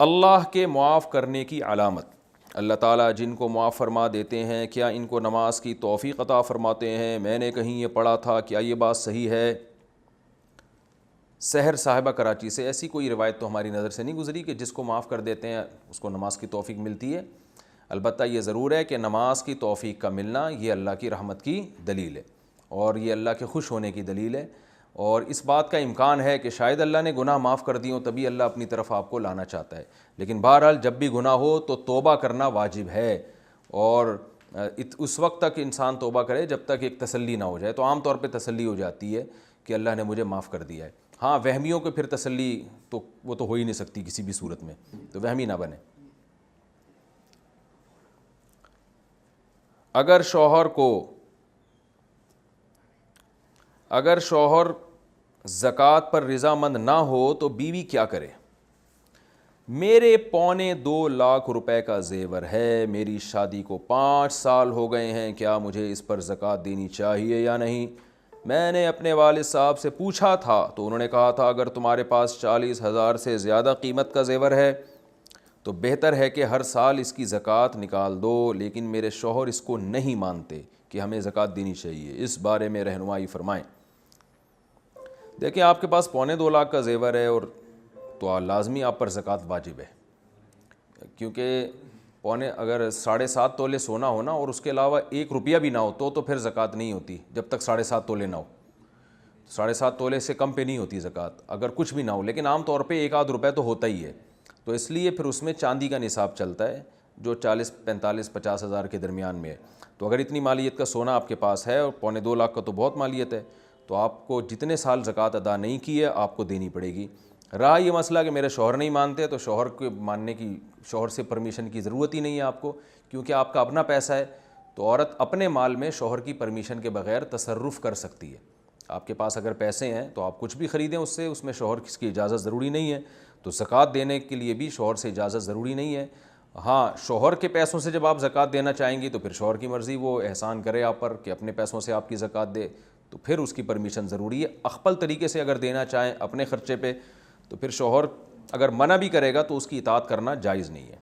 اللہ کے معاف کرنے کی علامت، اللہ تعالیٰ جن کو معاف فرما دیتے ہیں کیا ان کو نماز کی توفیق عطا فرماتے ہیں؟ میں نے کہیں یہ پڑھا تھا، کیا یہ بات صحیح ہے؟ سحر صاحبہ کراچی سے، ایسی کوئی روایت تو ہماری نظر سے نہیں گزری کہ جس کو معاف کر دیتے ہیں اس کو نماز کی توفیق ملتی ہے۔ البتہ یہ ضرور ہے کہ نماز کی توفیق کا ملنا یہ اللہ کی رحمت کی دلیل ہے اور یہ اللہ کے خوش ہونے کی دلیل ہے، اور اس بات کا امکان ہے کہ شاید اللہ نے گناہ معاف کر دی ہوں تبھی اللہ اپنی طرف آپ کو لانا چاہتا ہے، لیکن بہرحال جب بھی گناہ ہو تو توبہ کرنا واجب ہے، اور اس وقت تک انسان توبہ کرے جب تک ایک تسلی نہ ہو جائے۔ تو عام طور پہ تسلی ہو جاتی ہے کہ اللہ نے مجھے معاف کر دیا ہے۔ ہاں وہمیوں کو پھر تسلی تو وہ تو ہو ہی نہیں سکتی کسی بھی صورت میں، تو وہمی نہ بنے۔ اگر شوہر زکوٰۃ پر رضامند نہ ہو تو بیوی کیا کرے؟ میرے 2.25 لاکھ روپے کا زیور ہے، میری شادی کو 5 سال ہو گئے ہیں، کیا مجھے اس پر زکوٰۃ دینی چاہیے یا نہیں؟ میں نے اپنے والد صاحب سے پوچھا تھا تو انہوں نے کہا تھا اگر تمہارے پاس 40,000 سے زیادہ قیمت کا زیور ہے تو بہتر ہے کہ ہر سال اس کی زکوٰۃ نکال دو، لیکن میرے شوہر اس کو نہیں مانتے کہ ہمیں زکوٰۃ دینی چاہیے، اس بارے میں رہنمائی فرمائیں۔ دیکھیں آپ کے پاس 2.25 لاکھ کا زیور ہے اور تو لازمی آپ پر زکوٰۃ واجب ہے، کیونکہ اگر 7.5 تولے سونا ہو نا اور اس کے علاوہ 1 روپیہ بھی نہ ہو تو پھر زکوٰۃ نہیں ہوتی جب تک 7.5 تولے نہ ہو۔ 7.5 تولے سے کم پہ نہیں ہوتی زکوٰۃ اگر کچھ بھی نہ ہو، لیکن عام طور پہ 1 آدھ روپے تو ہوتا ہی ہے، تو اس لیے پھر اس میں چاندی کا نصاب چلتا ہے جو 40 45 50 ہزار کے درمیان میں ہے۔ تو اگر اتنی مالیت کا سونا آپ کے پاس ہے اور 2.25 لاکھ کا تو بہت مالیت ہے، تو آپ کو جتنے سال زکوٰۃ ادا نہیں کی ہے آپ کو دینی پڑے گی۔ رہا یہ مسئلہ کہ میرے شوہر نہیں مانتے تو شوہر کے ماننے کی، شوہر سے پرمیشن کی ضرورت ہی نہیں ہے آپ کو، کیونکہ آپ کا اپنا پیسہ ہے، تو عورت اپنے مال میں شوہر کی پرمیشن کے بغیر تصرف کر سکتی ہے۔ آپ کے پاس اگر پیسے ہیں تو آپ کچھ بھی خریدیں اس میں شوہر کی اجازت ضروری نہیں ہے، تو زکوٰۃ دینے کے لیے بھی شوہر سے اجازت ضروری نہیں ہے۔ ہاں شوہر کے پیسوں سے جب آپ زکوٰۃ دینا چاہیں گی تو پھر شوہر کی مرضی، وہ احسان کرے آپ پر کہ اپنے پیسوں سے آپ کی زکوٰۃ دے، تو پھر اس کی پرمیشن ضروری ہے۔ اخپل طریقے سے اگر دینا چاہیں اپنے خرچے پہ تو پھر شوہر اگر منع بھی کرے گا تو اس کی اطاعت کرنا جائز نہیں ہے۔